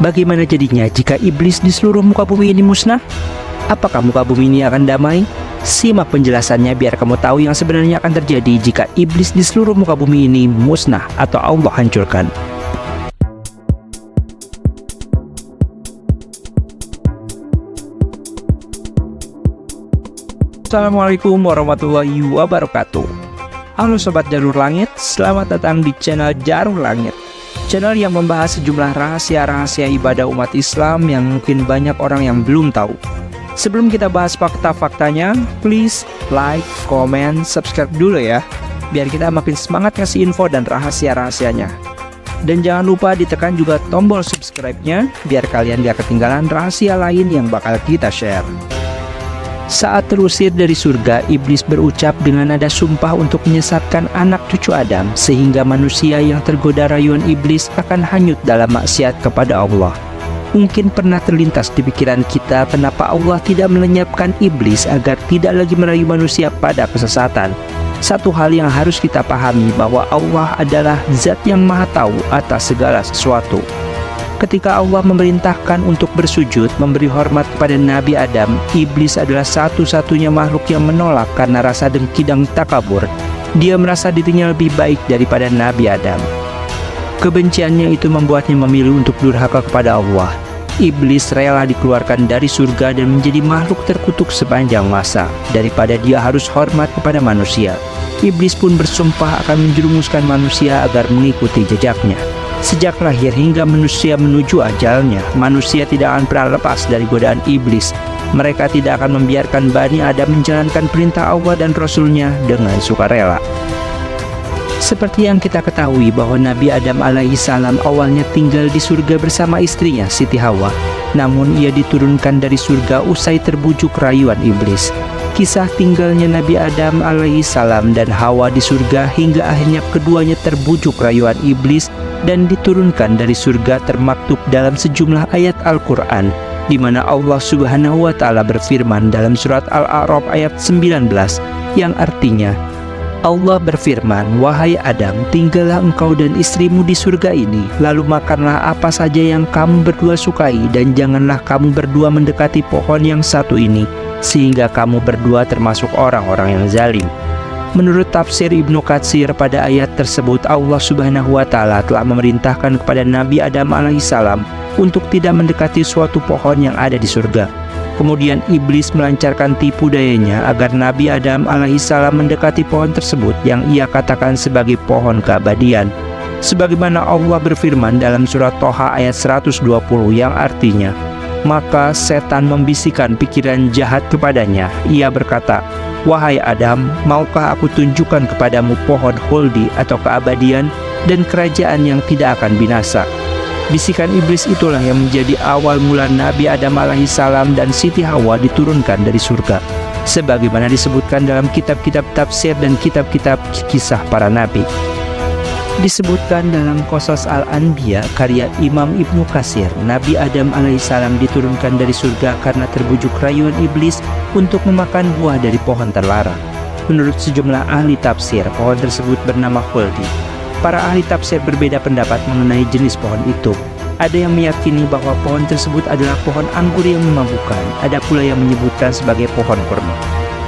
Bagaimana jadinya jika iblis di seluruh muka bumi ini musnah? Apakah muka bumi ini akan damai? Simak penjelasannya biar kamu tahu yang sebenarnya akan terjadi jika iblis di seluruh muka bumi ini musnah atau Allah hancurkan. Assalamualaikum warahmatullahi wabarakatuh. Halo Sobat Jalur Langit, selamat datang di channel Jalur Langit, channel yang membahas sejumlah rahasia-rahasia ibadah umat Islam yang mungkin banyak orang yang belum tahu. Sebelum kita bahas fakta-faktanya, please like, comment, subscribe dulu ya, biar kita makin semangat ngasih info dan rahasia-rahasianya. Dan jangan lupa ditekan juga tombol subscribe-nya, biar kalian gak ketinggalan rahasia lain yang bakal kita share. Saat terusir dari surga, iblis berucap dengan nada sumpah untuk menyesatkan anak cucu Adam, sehingga manusia yang tergoda rayuan iblis akan hanyut dalam maksiat kepada Allah. Mungkin pernah terlintas di pikiran kita kenapa Allah tidak melenyapkan iblis agar tidak lagi merayu manusia pada kesesatan. Satu hal yang harus kita pahami bahwa Allah adalah zat yang maha tahu atas segala sesuatu. Ketika Allah memerintahkan untuk bersujud, memberi hormat kepada Nabi Adam, iblis adalah satu-satunya makhluk yang menolak karena rasa dengki dan takabur. Dia merasa dirinya lebih baik daripada Nabi Adam. Kebenciannya itu membuatnya memilih untuk durhaka kepada Allah. Iblis rela dikeluarkan dari surga dan menjadi makhluk terkutuk sepanjang masa, daripada dia harus hormat kepada manusia. Iblis pun bersumpah akan menjerumuskan manusia agar mengikuti jejaknya. Sejak lahir hingga manusia menuju ajalnya, manusia tidak akan pernah lepas dari godaan iblis. Mereka tidak akan membiarkan Bani Adam menjalankan perintah Allah dan Rasul-Nya dengan sukarela. Seperti yang kita ketahui bahwa Nabi Adam alaihi salam awalnya tinggal di surga bersama istrinya Siti Hawa. Namun ia diturunkan dari surga usai terbujuk rayuan iblis. Kisah tinggalnya Nabi Adam alaihi salam dan Hawa di surga hingga akhirnya keduanya terbujuk rayuan iblis dan diturunkan dari surga termaktub dalam sejumlah ayat Al-Quran, di mana Allah Subhanahu wa Ta'ala berfirman dalam surat Al-A'raf ayat 19, yang artinya, Allah berfirman, "Wahai Adam, tinggallah engkau dan istrimu di surga ini, lalu makanlah apa saja yang kamu berdua sukai, dan janganlah kamu berdua mendekati pohon yang satu ini, sehingga kamu berdua termasuk orang-orang yang zalim." Menurut tafsir Ibnu Katsir, pada ayat tersebut Allah Subhanahu wa Ta'ala telah memerintahkan kepada Nabi Adam alaihissalam untuk tidak mendekati suatu pohon yang ada di surga. Kemudian iblis melancarkan tipu dayanya agar Nabi Adam alaihissalam mendekati pohon tersebut yang ia katakan sebagai pohon keabadian. Sebagaimana Allah berfirman dalam surat Toha ayat 120 yang artinya, maka setan membisikkan pikiran jahat kepadanya. Ia berkata, "Wahai Adam, maukah aku tunjukkan kepadamu pohon khuldi atau keabadian dan kerajaan yang tidak akan binasa?" Bisikan iblis itulah yang menjadi awal mula Nabi Adam alaihissalam dan Siti Hawa diturunkan dari surga, sebagaimana disebutkan dalam kitab-kitab tafsir dan kitab-kitab kisah para nabi. Disebutkan dalam Qasas Al-Anbiya karya Imam Ibnu Katsir, Nabi Adam alaihissalam diturunkan dari surga karena terbujuk rayuan iblis untuk memakan buah dari pohon terlarang. Menurut sejumlah ahli tafsir, pohon tersebut bernama khuldi. Para ahli tafsir berbeda pendapat mengenai jenis pohon itu. Ada yang meyakini bahwa pohon tersebut adalah pohon anggur yang memabukkan, ada pula yang menyebutkan sebagai pohon kurma.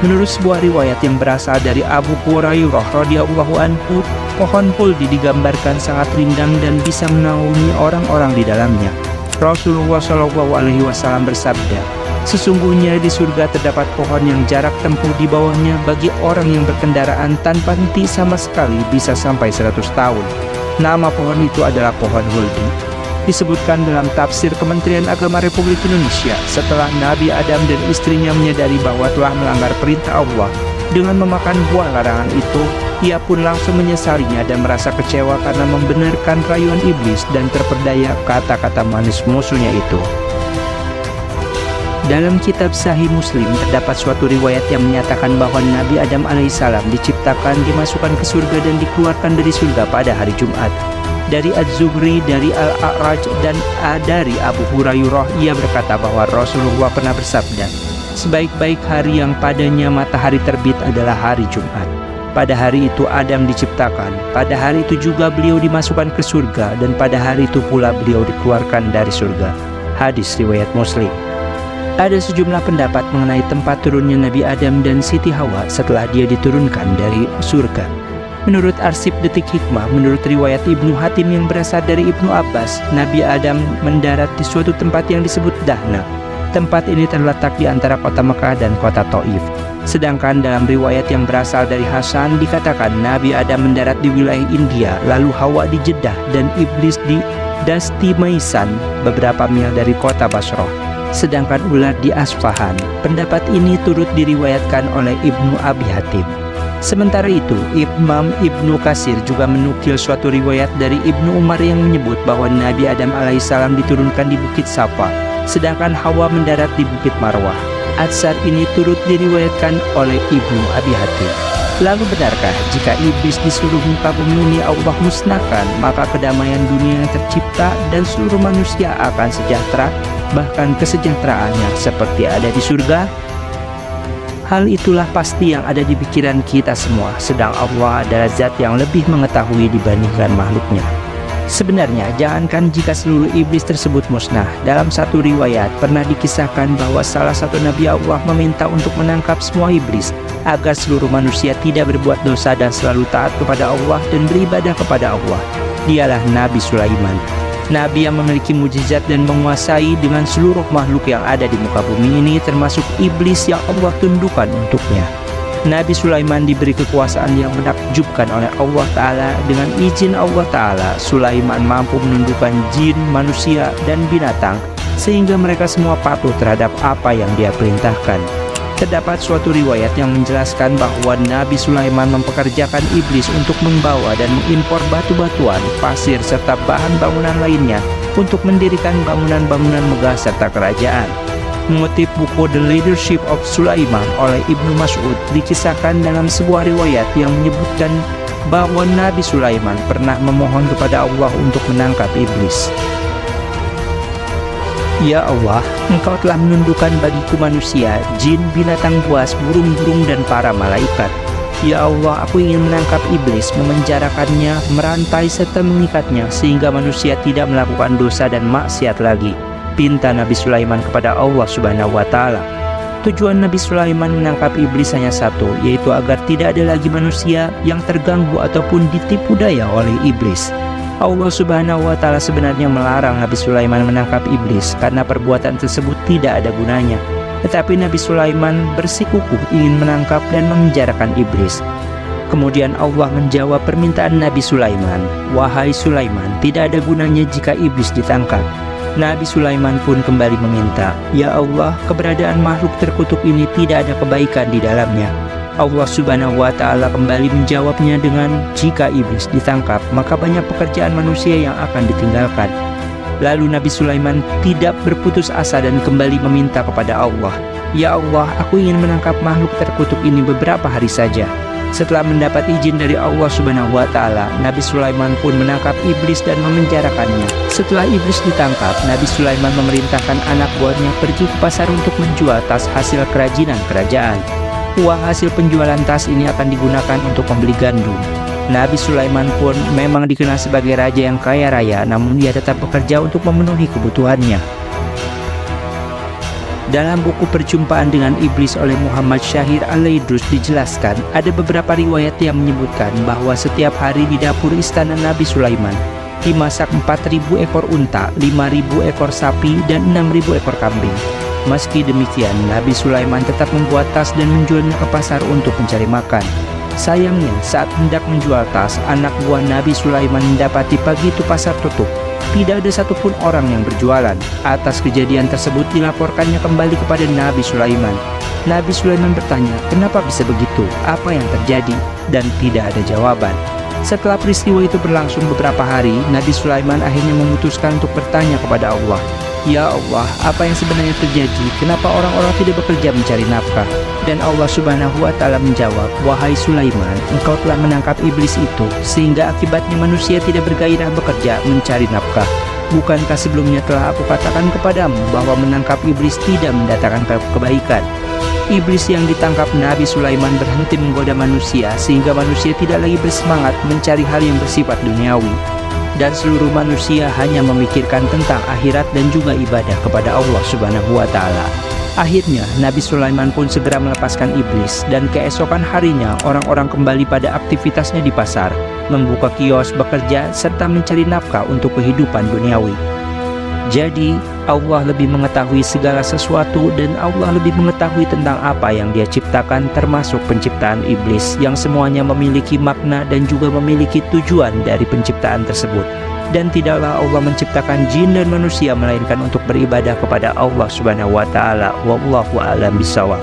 Menurut sebuah riwayat yang berasal dari Abu Hurairah radhiyallahu anhu, pohon khuldi digambarkan sangat rindang dan bisa menaungi orang-orang di dalamnya. Rasulullah SAW bersabda, "Sesungguhnya di surga terdapat pohon yang jarak tempuh di bawahnya bagi orang yang berkendaraan tanpa henti sama sekali bisa sampai 100 tahun. Nama pohon itu adalah pohon khuldi." Disebutkan dalam tafsir Kementerian Agama Republik Indonesia, setelah Nabi Adam dan istrinya menyadari bahwa telah melanggar perintah Allah dengan memakan buah larangan itu, ia pun langsung menyesalinya dan merasa kecewa karena membenarkan rayuan iblis dan terperdaya kata-kata manis musuhnya itu. Dalam kitab Sahih Muslim terdapat suatu riwayat yang menyatakan bahwa Nabi Adam alaihissalam diciptakan, dimasukkan ke surga dan dikeluarkan dari surga pada hari Jumat. Dari Az-Zuhri, dari Al-A'raj, dan dari Abu Hurairah, ia berkata bahwa Rasulullah pernah bersabda, "Sebaik-baik hari yang padanya matahari terbit adalah hari Jumat." Pada hari itu Adam diciptakan, pada hari itu juga beliau dimasukkan ke surga, dan pada hari itu pula beliau dikeluarkan dari surga. Hadis riwayat Muslim. Ada sejumlah pendapat mengenai tempat turunnya Nabi Adam dan Siti Hawa setelah dia diturunkan dari surga. Menurut arsip Detik Hikmah, menurut riwayat Ibnu Hatim yang berasal dari Ibnu Abbas, Nabi Adam mendarat di suatu tempat yang disebut Dahna. Tempat ini terletak di antara kota Mekah dan kota Taif. Sedangkan dalam riwayat yang berasal dari Hasan dikatakan Nabi Adam mendarat di wilayah India, lalu Hawa di Jeddah dan Iblis di Dasti Maisan, beberapa mil dari kota Basrah. Sedangkan ular di Asfahan. Pendapat ini turut diriwayatkan oleh Ibnu Abi Hatim. Sementara itu, Imam Ibnu Katsir juga menukil suatu riwayat dari Ibnu Umar yang menyebut bahwa Nabi Adam alaihissalam diturunkan di Bukit Safa, sedangkan Hawa mendarat di Bukit Marwah. Atsar ini turut diriwayatkan oleh Ibnu Abi Hatim. Lalu benarkah jika iblis di seluruh muka bumi ini Allah musnahkan, maka kedamaian dunia yang tercipta dan seluruh manusia akan sejahtera, bahkan kesejahteraannya seperti ada di surga? Hal itulah pasti yang ada di pikiran kita semua, sedang Allah adalah zat yang lebih mengetahui dibandingkan makhluknya. Sebenarnya, jangankan jika seluruh iblis tersebut musnah, dalam satu riwayat pernah dikisahkan bahwa salah satu Nabi Allah meminta untuk menangkap semua iblis, agar seluruh manusia tidak berbuat dosa dan selalu taat kepada Allah dan beribadah kepada Allah. Dialah Nabi Sulaiman, Nabi yang memiliki mukjizat dan menguasai dengan seluruh makhluk yang ada di muka bumi ini, termasuk iblis yang Allah tundukkan untuknya. Nabi Sulaiman diberi kekuasaan yang menakjubkan oleh Allah Ta'ala. Dengan izin Allah Ta'ala, Sulaiman mampu menundukkan jin, manusia, dan binatang, sehingga mereka semua patuh terhadap apa yang dia perintahkan. Terdapat suatu riwayat yang menjelaskan bahwa Nabi Sulaiman mempekerjakan iblis untuk membawa dan mengimpor batu-batuan, pasir, serta bahan bangunan lainnya untuk mendirikan bangunan-bangunan megah serta kerajaan. Mengutip buku The Leadership of Sulaiman oleh Ibnu Mas'ud, dikisahkan dalam sebuah riwayat yang menyebutkan bahwa Nabi Sulaiman pernah memohon kepada Allah untuk menangkap iblis. Ya Allah, Engkau telah menundukkan bagiku manusia, jin, binatang buas, burung-burung, dan para malaikat. Ya Allah, aku ingin menangkap iblis, memenjarakannya, merantai, serta mengikatnya, sehingga manusia tidak melakukan dosa dan maksiat lagi. Pinta Nabi Sulaiman kepada Allah Subhanahu wa Ta'ala. Tujuan Nabi Sulaiman menangkap iblis hanya satu, yaitu agar tidak ada lagi manusia yang terganggu ataupun ditipu daya oleh iblis. Allah Subhanahu wa Ta'ala sebenarnya melarang Nabi Sulaiman menangkap iblis karena perbuatan tersebut tidak ada gunanya. Tetapi Nabi Sulaiman bersikukuh ingin menangkap dan memenjarakan iblis. Kemudian Allah menjawab permintaan Nabi Sulaiman, "Wahai Sulaiman, tidak ada gunanya jika iblis ditangkap." Nabi Sulaiman pun kembali meminta, "Ya Allah, keberadaan makhluk terkutuk ini tidak ada kebaikan di dalamnya." Allah Subhanahu wa Ta'ala kembali menjawabnya dengan, "Jika iblis ditangkap, maka banyak pekerjaan manusia yang akan ditinggalkan." Lalu Nabi Sulaiman tidak berputus asa dan kembali meminta kepada Allah, "Ya Allah, aku ingin menangkap makhluk terkutuk ini beberapa hari saja." Setelah mendapat izin dari Allah Subhanahu wa Ta'ala, Nabi Sulaiman pun menangkap iblis dan memenjarakannya. Setelah iblis ditangkap, Nabi Sulaiman memerintahkan anak buahnya pergi ke pasar untuk menjual tas hasil kerajinan kerajaan. Uang hasil penjualan tas ini akan digunakan untuk membeli gandum. Nabi Sulaiman pun memang dikenal sebagai raja yang kaya raya, namun dia tetap bekerja untuk memenuhi kebutuhannya. Dalam buku Perjumpaan dengan Iblis oleh Muhammad Syahir Al-Laidrus dijelaskan, ada beberapa riwayat yang menyebutkan bahwa setiap hari di dapur istana Nabi Sulaiman dimasak 4.000 ekor unta, 5.000 ekor sapi, dan 6.000 ekor kambing. Meski demikian, Nabi Sulaiman tetap membuat tas dan menjualnya ke pasar untuk mencari makan. Sayangnya, saat hendak menjual tas, anak buah Nabi Sulaiman mendapati pagi itu pasar tutup. Tidak ada satupun orang yang berjualan. Atas kejadian tersebut dilaporkannya kembali kepada Nabi Sulaiman. Nabi Sulaiman bertanya, "Kenapa bisa begitu? Apa yang terjadi?" Dan tidak ada jawaban. Setelah peristiwa itu berlangsung beberapa hari, Nabi Sulaiman akhirnya memutuskan untuk bertanya kepada Allah, "Ya Allah, apa yang sebenarnya terjadi? Kenapa orang-orang tidak bekerja mencari nafkah?" Dan Allah Subhanahu wa Ta'ala menjawab, "Wahai Sulaiman, engkau telah menangkap iblis itu, sehingga akibatnya manusia tidak bergairah bekerja mencari nafkah. Bukankah sebelumnya telah aku katakan kepadamu bahwa menangkap iblis tidak mendatangkan kebaikan?" Iblis yang ditangkap Nabi Sulaiman berhenti menggoda manusia sehingga manusia tidak lagi bersemangat mencari hal yang bersifat duniawi. Dan seluruh manusia hanya memikirkan tentang akhirat dan juga ibadah kepada Allah Subhanahu wa Ta'ala. Akhirnya Nabi Sulaiman pun segera melepaskan iblis, dan keesokan harinya orang-orang kembali pada aktivitasnya di pasar, membuka kios, bekerja, serta mencari nafkah untuk kehidupan duniawi. Jadi Allah lebih mengetahui segala sesuatu, dan Allah lebih mengetahui tentang apa yang Dia ciptakan, termasuk penciptaan iblis yang semuanya memiliki makna dan juga memiliki tujuan dari penciptaan tersebut. Dan tidaklah Allah menciptakan jin dan manusia melainkan untuk beribadah kepada Allah Subhanahu wa Ta'ala. Wallahu a'lam bishawab.